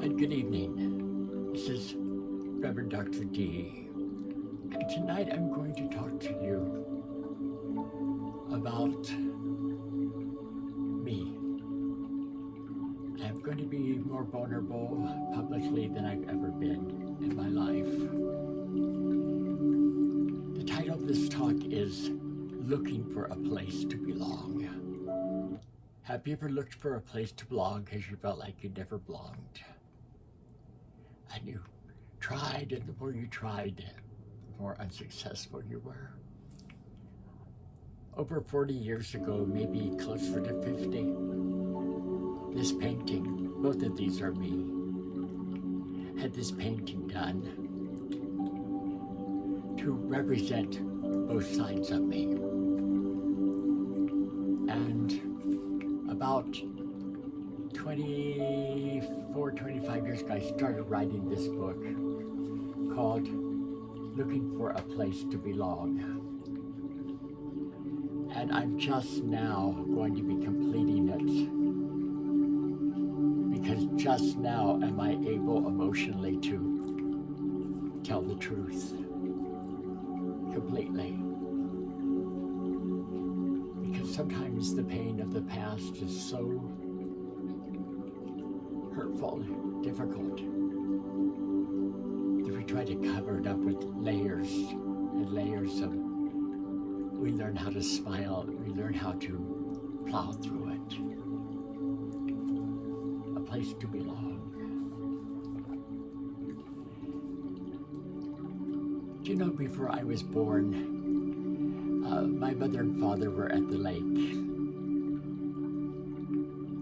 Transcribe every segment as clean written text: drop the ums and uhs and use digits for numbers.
And good evening. This is Reverend Dr. D. And tonight I'm going to talk to you about me. I'm going to be more vulnerable publicly than I've ever been in my life. The title of this talk is Looking for a Place to Belong. Have you ever looked for a place to belong because you felt like you never belonged? And you tried, and the more you tried, the more unsuccessful you were. Over 40 years ago, maybe closer to 50, this painting, both of these are me, had this painting done to represent both sides of me. And about 25 years ago, I started writing this book called Looking for a Place to Belong. And I'm just now going to be completing it, because just now am I able emotionally to tell the truth completely. Because sometimes the pain of the past is so hurtful, difficult, that we try to cover it up with layers and layers of, we learn how to smile, we learn how to plow through it. A place to belong. Do you know, before I was born, my mother and father were at the lake.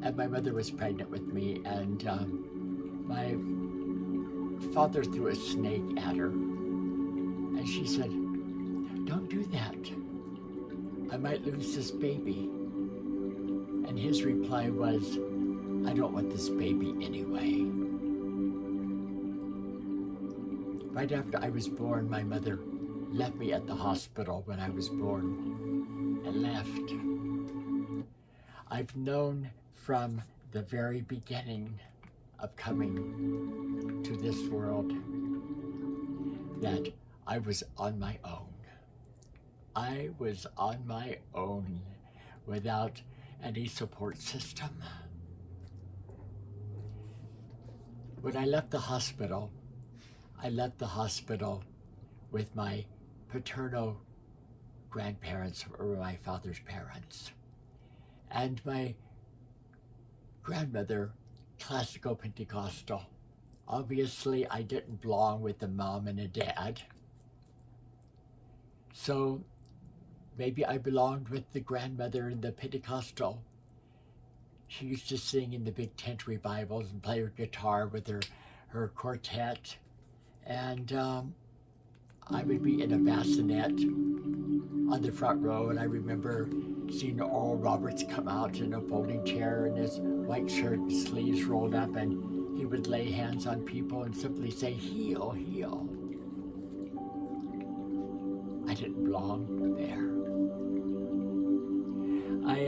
And my mother was pregnant with me, and my father threw a snake at her. And she said, "Don't do that. I might lose this baby." And his reply was, "I don't want this baby anyway." Right after I was born, my mother left me at the hospital when I was born and left. I've known from the very beginning of coming to this world that I was on my own. I was on my own without any support system. When I left the hospital with my paternal grandparents, or my father's parents, and my grandmother, classical Pentecostal. Obviously, I didn't belong with a mom and a dad. So maybe I belonged with the grandmother in the Pentecostal. She used to sing in the big tent revivals and play her guitar with her quartet. And I would be in a bassinet on the front row, and I remember seeing Oral Roberts come out in a folding chair in his white shirt, sleeves rolled up, and he would lay hands on people and simply say, "Heal, heal." I didn't belong there. I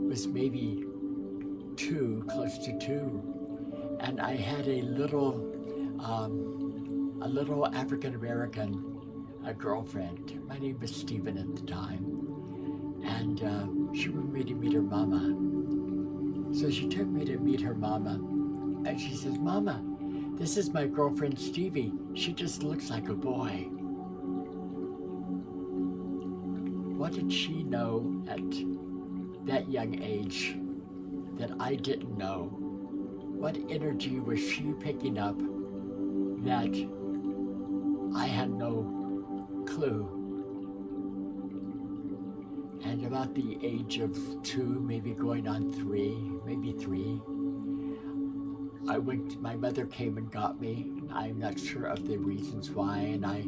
was maybe close to two, and I had a little African-American girlfriend. My name was Stephen at the time, and she wanted me to meet her mama. So she took me to meet her mama, and she says, "Mama, this is my girlfriend Stevie. She just looks like a boy." What did she know at that young age that I didn't know? What energy was she picking up that I had no clue? And about the age of 2, maybe going on 3, maybe 3, my mother came and got me. I'm not sure of the reasons why, and I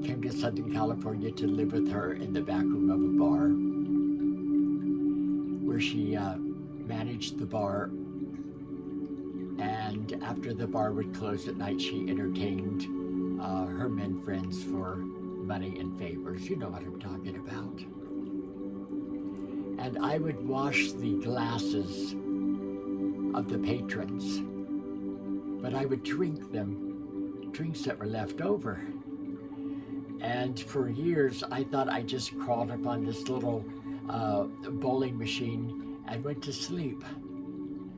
came to Southern California to live with her in the back room of a bar, where she managed the bar. And after the bar would close at night, she entertained her men friends for money and favors. You know what I'm talking about. And I would wash the glasses of the patrons, but I would drink them, drinks that were left over. And for years, I thought I just crawled up on this little bowling machine and went to sleep.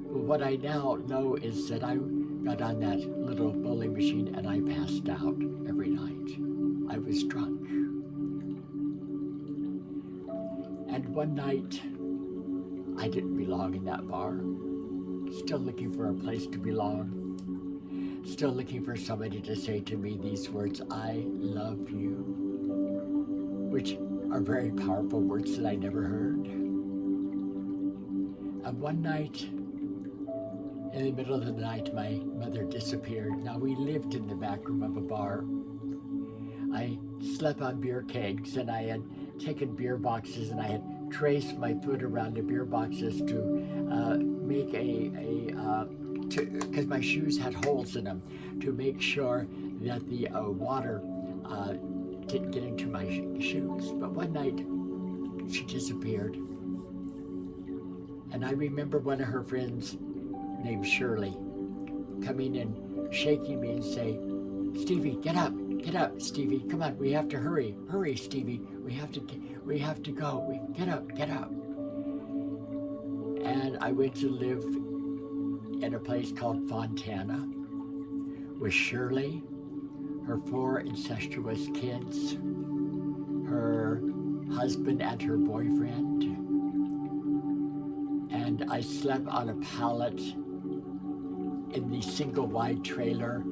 But what I now know is that I got on that little bowling machine and I passed out every night. I was drunk. And one night, I didn't belong in that bar. Still looking for a place to belong. Still looking for somebody to say to me these words, I love you, which are very powerful words that I never heard. And one night, in the middle of the night, my mother disappeared. Now, we lived in the back room of a bar. I slept on beer kegs, and I had taken beer boxes, and I had traced my foot around the beer boxes to make because my shoes had holes in them, to make sure that the water didn't get into my shoes. But one night, she disappeared. And I remember one of her friends named Shirley coming and shaking me and say, Stevie, get up, Stevie, come on, we have to hurry, Stevie, we have to go, get up. And I went to live in a place called Fontana with Shirley, her 4 incestuous kids, her husband and her boyfriend, and I slept on a pallet in the single wide trailer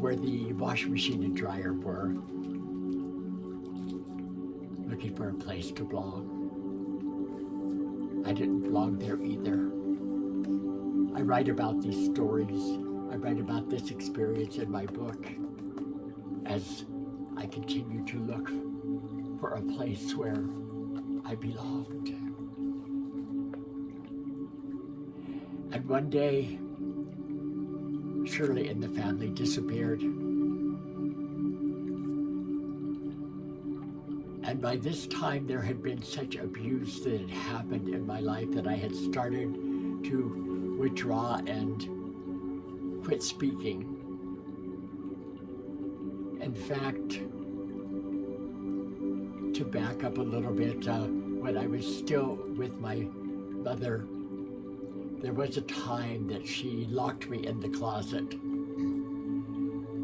where the washing machine and dryer were, looking for a place to belong. I didn't belong there either. I write about these stories. I write about this experience in my book as I continue to look for a place where I belonged. And one day, Shirley and the family disappeared. And by this time, there had been such abuse that had happened in my life that I had started to withdraw and quit speaking. In fact, to back up a little bit, when I was still with my mother, there was a time that she locked me in the closet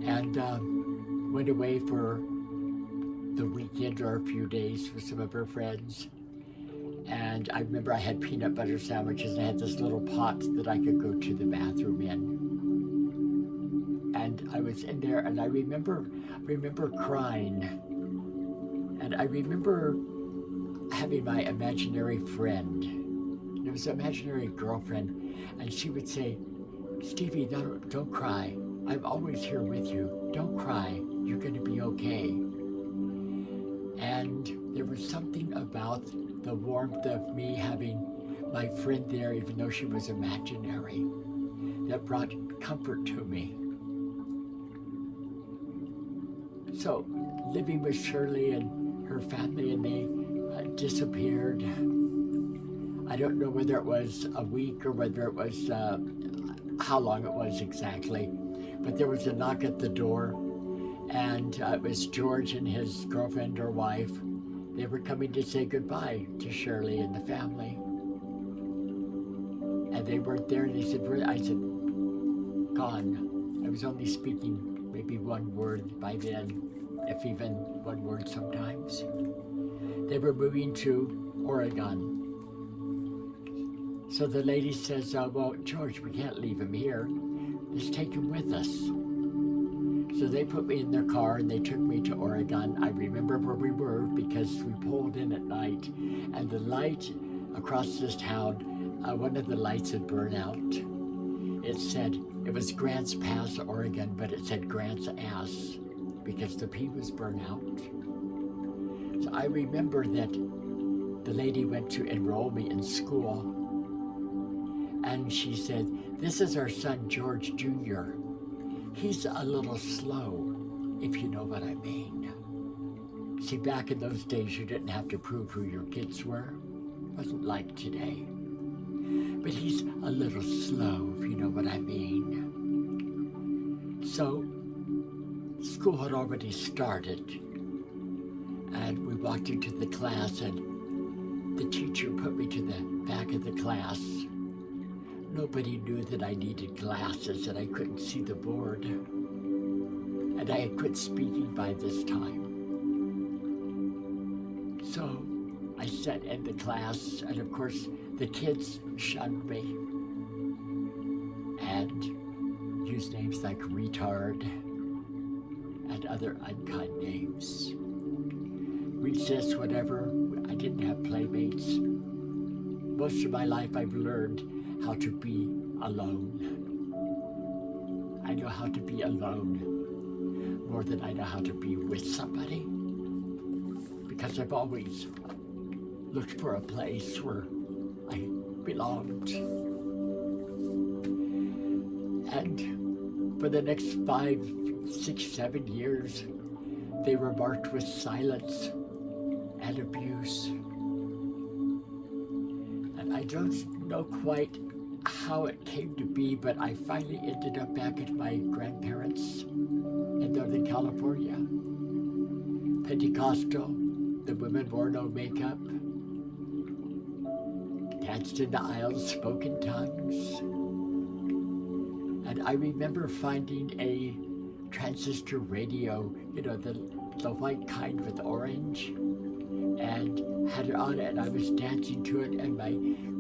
and went away for the weekend or a few days with some of her friends. And I remember I had peanut butter sandwiches and I had this little pot that I could go to the bathroom in. And I was in there and I remember crying. And I remember having my imaginary friend. It was an imaginary girlfriend, and she would say, Stevie, don't cry. I'm always here with you. Don't cry. You're going to be okay. And there was something about the warmth of me having my friend there, even though she was imaginary, that brought comfort to me. So, living with Shirley and her family, and they disappeared. I don't know whether it was a week or whether it was how long it was exactly, but there was a knock at the door, and it was George and his girlfriend or wife. They were coming to say goodbye to Shirley and the family, and they weren't there. And they said, I said, gone. I was only speaking maybe one word by then, if even one word sometimes. They were moving to Oregon. So the lady says, well, George, we can't leave him here. Let's take him with us. So they put me in their car and they took me to Oregon. I remember where we were because we pulled in at night, and the light across this town, one of the lights had burned out. It said, it was Grants Pass, Oregon, but it said Grants Ass because the P was burned out. So I remember that the lady went to enroll me in school, and she said, this is our son, George Jr. He's a little slow, if you know what I mean. See, back in those days, you didn't have to prove who your kids were. It wasn't like today. but he's a little slow, if you know what I mean. So school had already started, and we walked into the class, and the teacher put me to the back of the class. Nobody knew that I needed glasses and I couldn't see the board. And I had quit speaking by this time. So I sat in the class, and of course the kids shunned me and used names like retard and other unkind names. Recess, whatever, I didn't have playmates. Most of my life I've learned how to be alone. I know how to be alone more than I know how to be with somebody, because I've always looked for a place where I belonged. And for the next 5, 6, 7 years, they were marked with silence and abuse. And I don't know quite how it came to be, but I finally ended up back at my grandparents' in Northern California. Pentecostal, the women wore no makeup, danced in the aisles, spoke in tongues. And I remember finding a transistor radio, you know, the white kind with orange, and had it on, and I was dancing to it, and my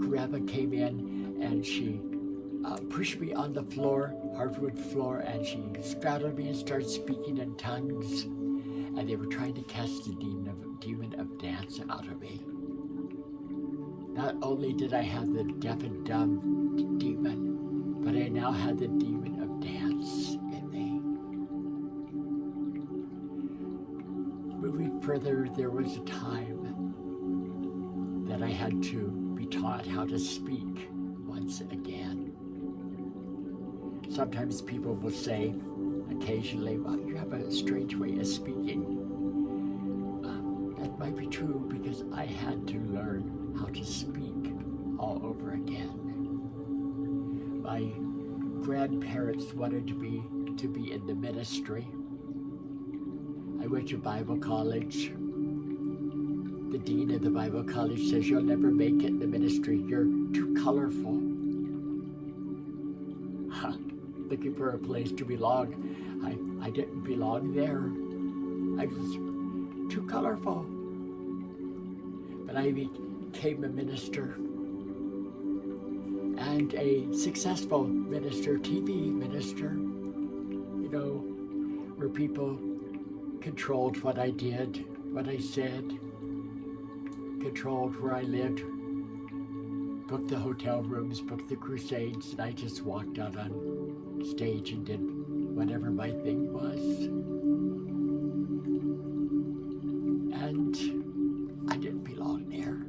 grandma came in and she pushed me on the floor, hardwood floor, and she straddled me and started speaking in tongues, and they were trying to cast the demon of dance out of me. Not only did I have the deaf and dumb demon, but I now had the demon of dance in me. Moving further, there was a time that I had to be taught how to speak once again. Sometimes people will say, occasionally, well, you have a strange way of speaking. That might be true, because I had to learn how to speak all over again. My grandparents wanted me to be in the ministry. I went to Bible college. The dean of the Bible college says, you'll never make it in the ministry. You're too colorful. Looking for a place to belong. I didn't belong there. I was too colorful. But I became a minister, and a successful minister, TV minister, you know, where people controlled what I did, what I said, controlled where I lived, booked the hotel rooms, booked the crusades, and I just walked out on stage and did whatever my thing was. And I didn't belong there.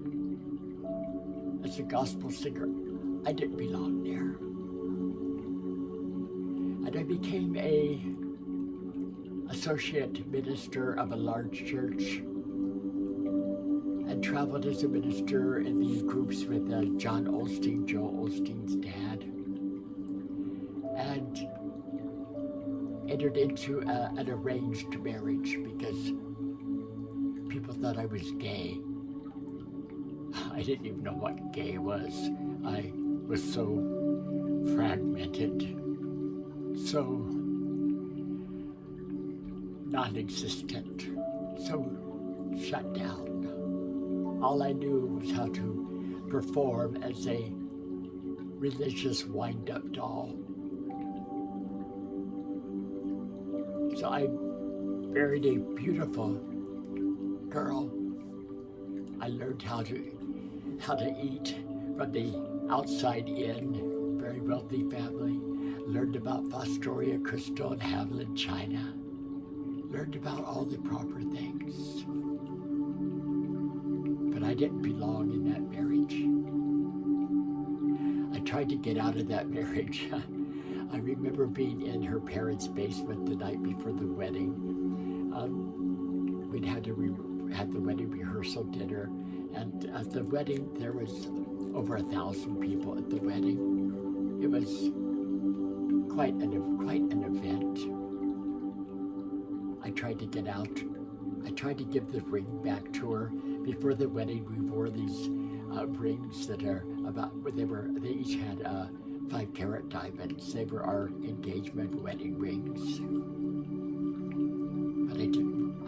As a gospel singer, I didn't belong there. And I became a associate minister of a large church, and traveled as a minister in these groups with John Osteen, Joel Osteen's dad, and entered into an arranged marriage because people thought I was gay. I didn't even know what gay was. I was so fragmented, so non-existent, so shut down. All I knew was how to perform as a religious wind-up doll. So I married a beautiful girl. I learned how to eat from the outside in, very wealthy family. Learned about Fostoria crystal and Haviland china. Learned about all the proper things. But I didn't belong in that marriage. I tried to get out of that marriage. I remember being in her parents' basement the night before the wedding. We'd had the wedding rehearsal dinner, and at the wedding there was over 1,000 people at the wedding. It was quite an event. I tried to get out. I tried to give the ring back to her. Before the wedding, we wore these rings that are they each had 5-carat diamonds. They were our engagement wedding rings. But I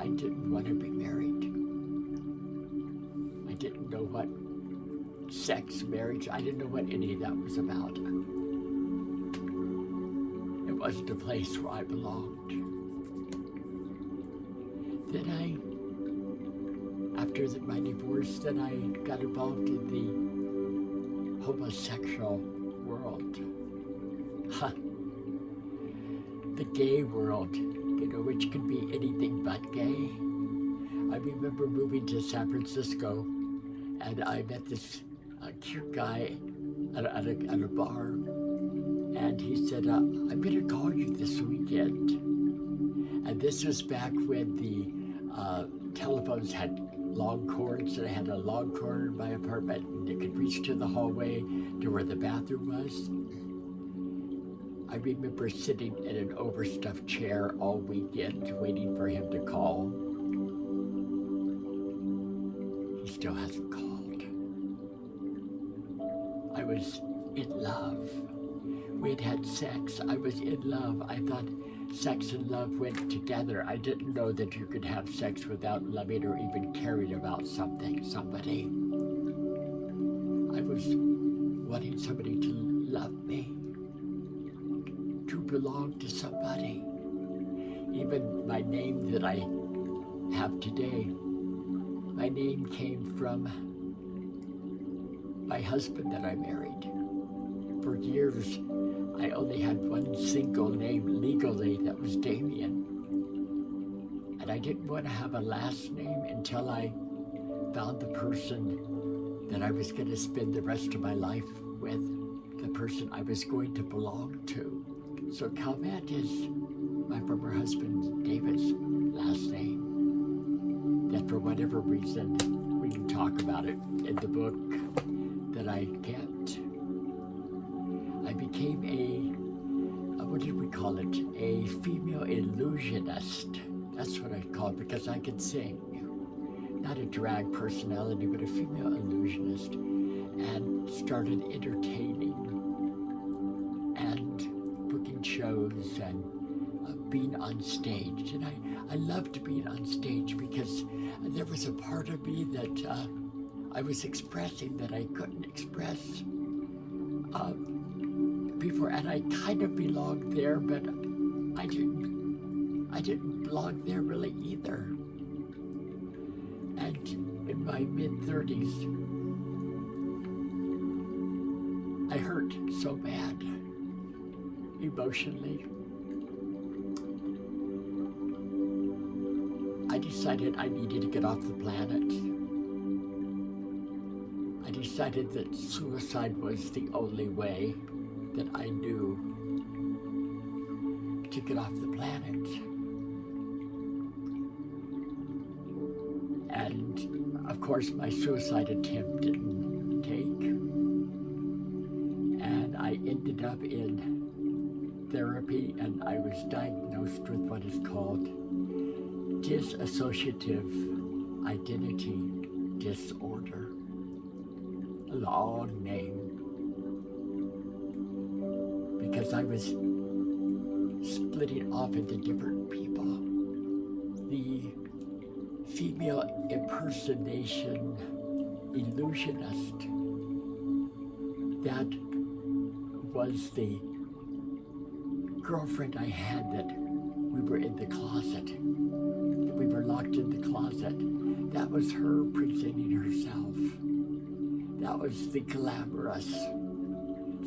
didn't want to be married. I didn't know what sex, marriage, I didn't know what any of that was about. It wasn't a place where I belonged. Then after my divorce, then I got involved in the homosexual world. The gay world, which could be anything but gay. I remember moving to San Francisco, and I met this cute guy at a bar, and he said, I'm going to call you this weekend. And this was back when the telephones had long cords, and I had a long cord in my apartment, and it could reach to the hallway to where the bathroom was. I remember sitting in an overstuffed chair all weekend waiting for him to call. He still hasn't called. I was in love. We had had sex. I was in love. I thought sex and love went together. I didn't know that you could have sex without loving or even caring about somebody. I was wanting somebody to love me, to belong to somebody. Even my name that I have today, my name came from my husband that I married. For years, I only had one single name legally, that was Damien. And I didn't want to have a last name until I found the person that I was going to spend the rest of my life with, the person I was going to belong to. So Calvette is my former husband David's last name. That for whatever reason, we can talk about it in the book that I kept. I became what did we call it? A female illusionist. That's what I call it, because I could sing. Not a drag personality, but a female illusionist. And started entertaining and booking shows and being on stage. And I loved being on stage because there was a part of me that I was expressing that I couldn't express before, and I kind of belonged there, but I didn't belong there really either. And in my mid-30s, I hurt so bad, emotionally. I decided I needed to get off the planet. I decided that suicide was the only way that I knew to get off the planet. And of course, my suicide attempt didn't take. And I ended up in therapy, and I was diagnosed with what is called dissociative identity disorder. A long name. Because I was splitting off into different people. The female impersonation illusionist, that was the girlfriend I had, that we were in the closet. We were locked in the closet. That was her presenting herself. That was the glamorous,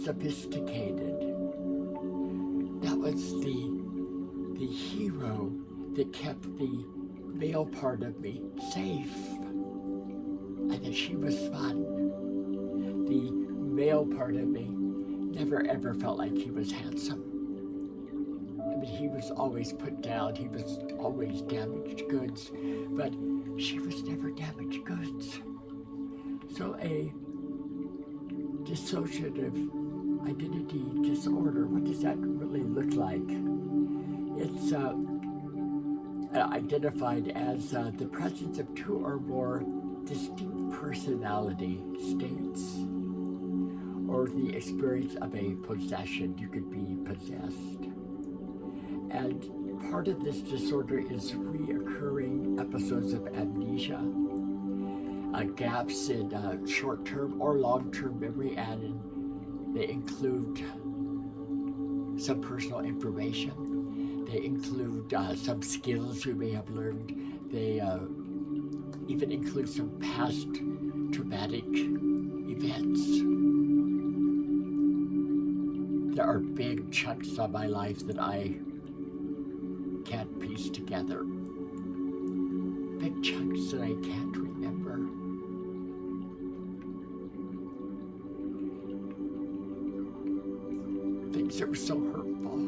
sophisticated. That was the hero that kept the male part of me safe, and that she was fun. The male part of me never ever felt like he was handsome. I mean, he was always put down, he was always damaged goods, but she was never damaged goods. So a dissociative identity disorder. What does that really look like? It's identified as the presence of two or more distinct personality states, or the experience of a possession. You could be possessed. And part of this disorder is reoccurring episodes of amnesia, gaps in short-term or long-term memory, and they include some personal information. They include some skills you may have learned. They even include some past traumatic events. There are big chunks of my life that I can't piece together. Big chunks that I can't remember. Things that were so hurtful.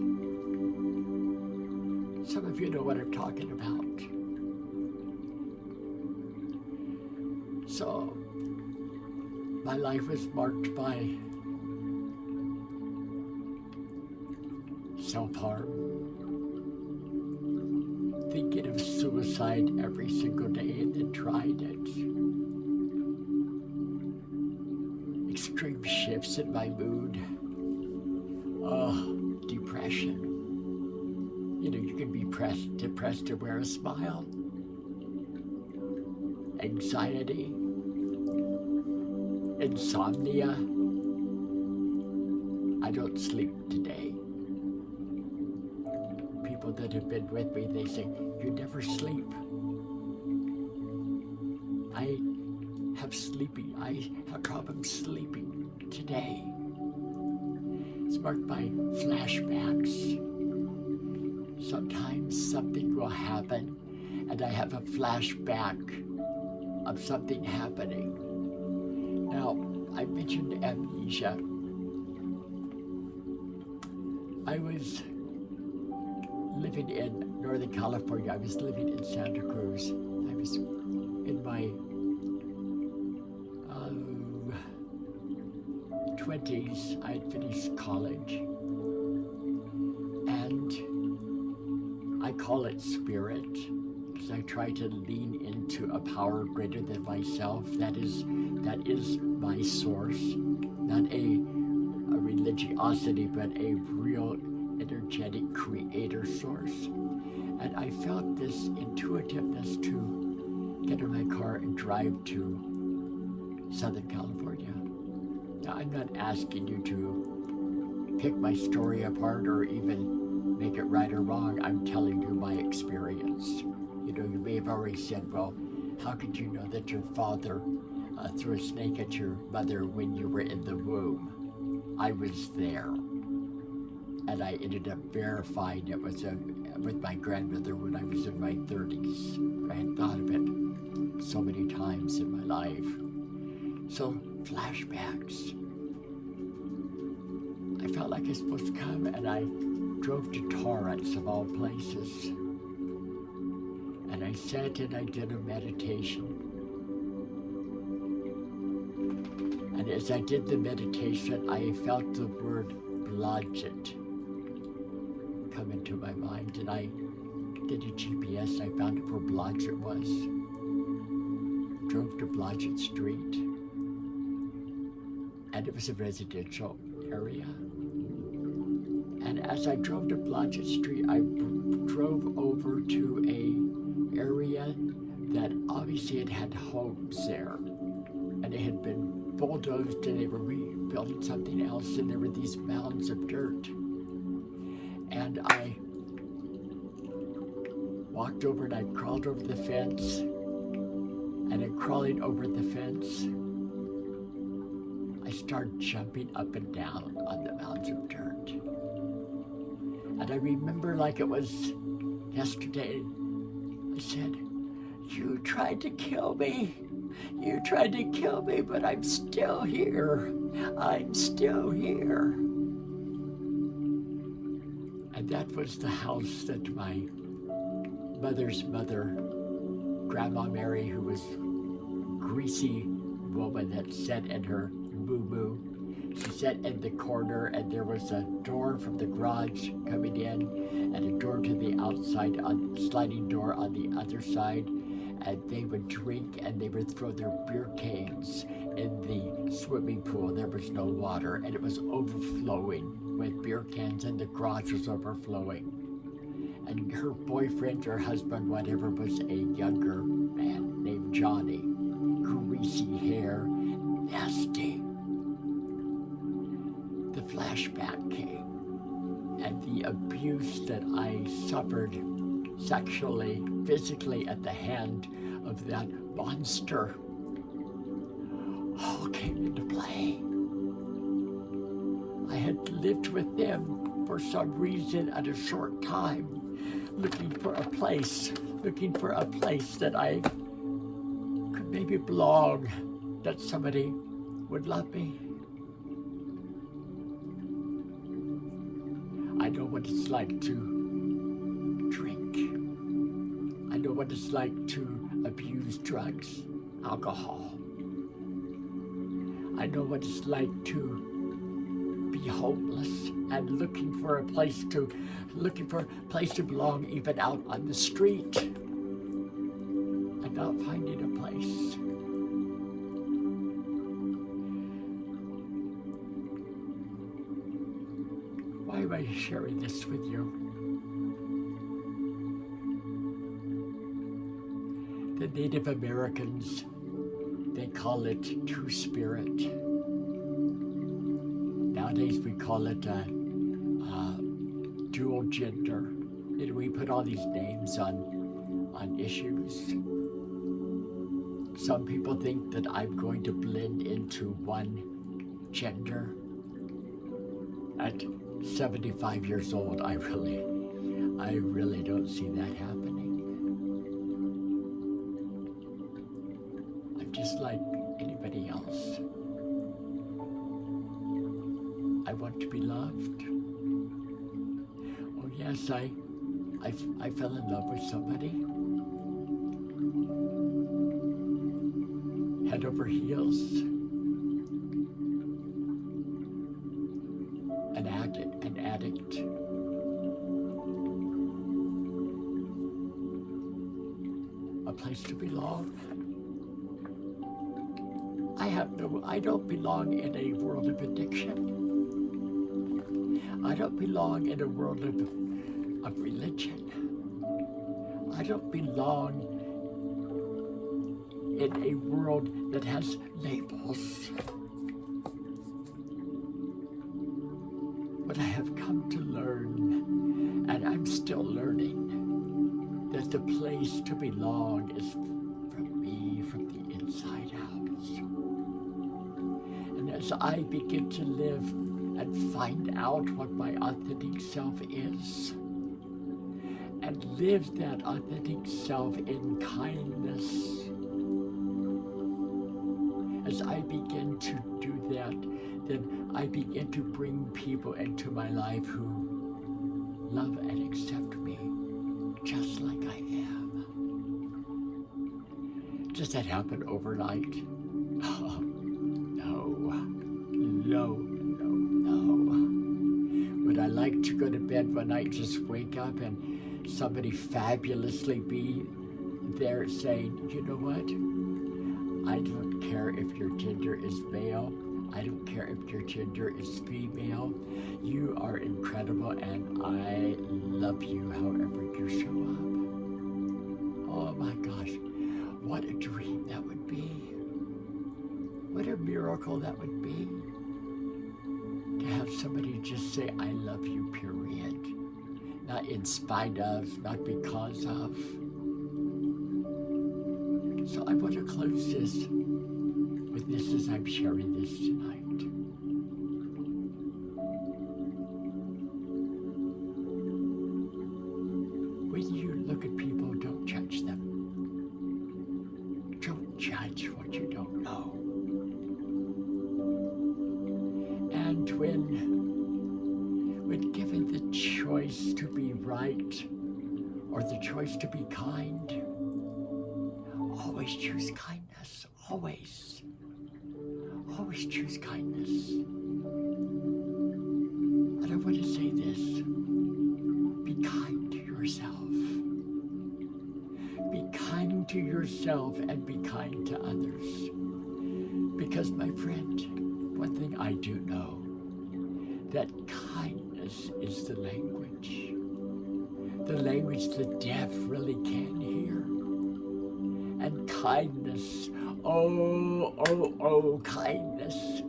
Some of you know what I'm talking about. So, my life was marked by self-harm, thinking of suicide every single day and then tried it. Extreme shifts in my mood. Depression. You know, you can be depressed and wear a smile. Anxiety. Insomnia. I don't sleep today. People that have been with me, they say, you never sleep. I have problems sleeping today. It's marked by flashbacks. Sometimes something will happen and I have a flashback of something happening. Now, I mentioned amnesia. I was living in Northern California. I was living in Santa Cruz. I was in my 20s. I had finished college. And I call it spirit because I try to lean into a power greater than myself. That is my source, not a religiosity, but a real energetic creator source. And I felt this intuitiveness to get in my car and drive to Southern California. Now, I'm not asking you to pick my story apart or even make it right or wrong. I'm telling you my experience. You know, you may have already said, well, how could you know that your father threw a snake at your mother when you were in the womb? I was there. And I ended up verifying it was with my grandmother when I was in my 30s. I had thought of it so many times in my life. So, flashbacks. I felt like I was supposed to come, and I drove to Torrance, of all places. And I sat and I did a meditation. And as I did the meditation, I felt the word Blodgett come into my mind, and I did a GPS. I found it where Blodgett was. Drove to Blodgett Street, and it was a residential area. And as I drove to Blodgett Street, I drove over to a area that obviously had homes there, and it had been bulldozed, and they were rebuilding something else, and there were these mounds of dirt. And I walked over and I crawled over the fence, and in crawling over the fence, I started jumping up and down on the mounds of dirt. And I remember like it was yesterday, I said, you tried to kill me. You tried to kill me, but I'm still here. I'm still here. And that was the house that my mother's mother, Grandma Mary, who was a greasy woman that sat in her moo-moo, She sat in the corner, and there was a door from the garage coming in and a door to the outside, a sliding door on the other side. And they would drink and they would throw their beer cans in the swimming pool. There was no water, and it was overflowing with beer cans, and the garage was overflowing. And her boyfriend or husband, whatever, was a younger man named Johnny. Greasy hair, nasty. The flashback came, and the abuse that I suffered sexually, physically at the hand of that monster all came into play. I had lived with them for some reason at a short time, looking for a place that I could maybe belong, that somebody would love me. I know what it's like to drink. I know what it's like to abuse drugs, alcohol. I know what it's like to be homeless and looking for a place to belong, even out on the street, and not finding a place. Why am I sharing this with you? The Native Americans, they call it two-spirit. Nowadays we call it dual gender. We put all these names on issues. Some people think that I'm going to blend into one gender. At 75 years old, I really don't see that happening. I'm just like anybody else. I want to be loved. Oh yes, I fell in love with somebody. Head over heels. An addict. A place to belong. I don't belong in a world of addiction. I don't belong in a world of religion. I don't belong in a world that has labels. But I have come to learn, and I'm still learning, that the place to belong is from me, from the inside out. And as I begin to live and find out what my authentic self is, and live that authentic self in kindness, as I begin to do that, then I begin to bring people into my life who love and accept me just like I am. Does that happen overnight? Oh, no. Would I like to go to bed one night, just wake up and somebody fabulously be there saying, you know what? I don't care if your gender is male. I don't care if your gender is female. You are incredible, and I love you however you show up. Oh my gosh, what a dream that would be. What a miracle that would be. To have somebody just say, I love you, period. Not in spite of, not because of. So I want to close this with this as I'm sharing this tonight. When you look at people, don't judge them. Don't judge what you don't know. And when given the choice to be right or the choice to be kind, always choose kindness, always. Always choose kindness. want to say this. Be kind to yourself. Be kind to yourself and be kind to others. Because, my friend, one thing I do know, that kindness is the language the deaf really can hear. And kindness, kindness.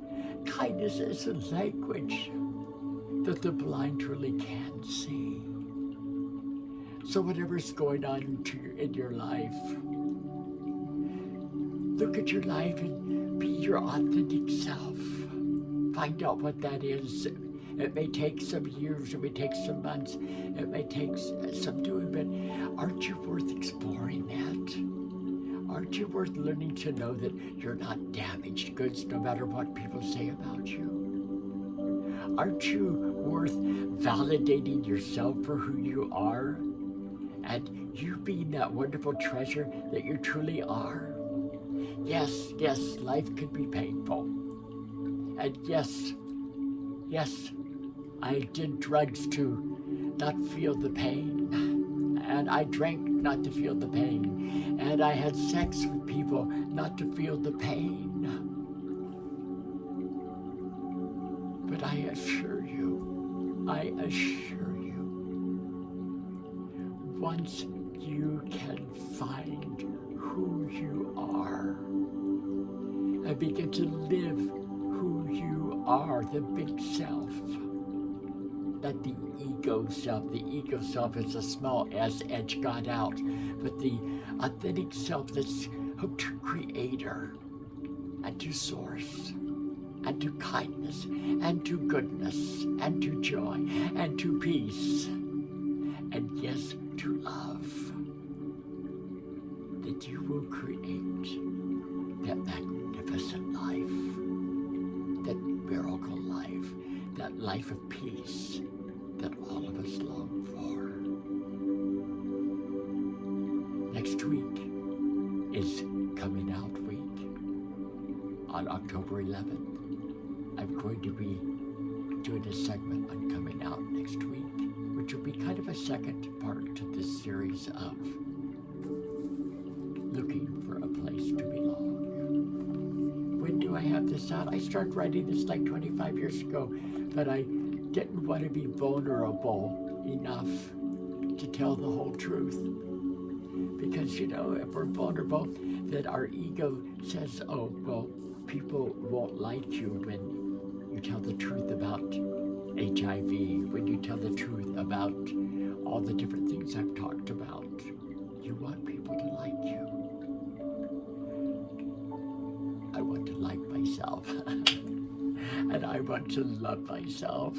Kindness is a language that the blind really can see. So whatever's going on in your life, look at your life and be your authentic self. Find out what that is. It may take some years, it may take some months, it may take some doing, but aren't you worth exploring that? Aren't you worth learning to know that you're not damaged goods no matter what people say about you? Aren't you worth validating yourself for who you are? And you being that wonderful treasure that you truly are? Yes, life can be painful. And yes, I did drugs to not feel the pain. And I drank not to feel the pain. And I had sex with people not to feel the pain. But I assure you, once you can find who you are and begin to live who you are, the big self, not the ego self. The ego self is a small s edge got out, but the authentic self that's hooked to Creator and to Source and to kindness and to goodness and to joy and to peace and yes, to love, that you will create that magnificent life, that miracle life, that life of peace that all of us long for. Next week is Coming Out Week. On October 11th, I'm going to be doing a segment on coming out next week, which will be kind of a second part to this series of looking for a place to belong. When do I have this out? I started writing this like 25 years ago, but I didn't want to be vulnerable enough to tell the whole truth. Because, if we're vulnerable, then our ego says, oh, well, people won't like you when you tell the truth about HIV, when you tell the truth about all the different things I've talked about. You want people to like you. I want to like myself. And I want to love myself.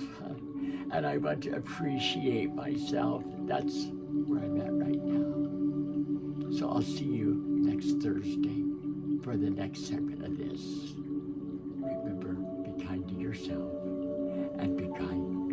And I want to appreciate myself. That's where I'm at right now. So I'll see you next Thursday for the next segment of this. Remember, be kind to yourself and be kind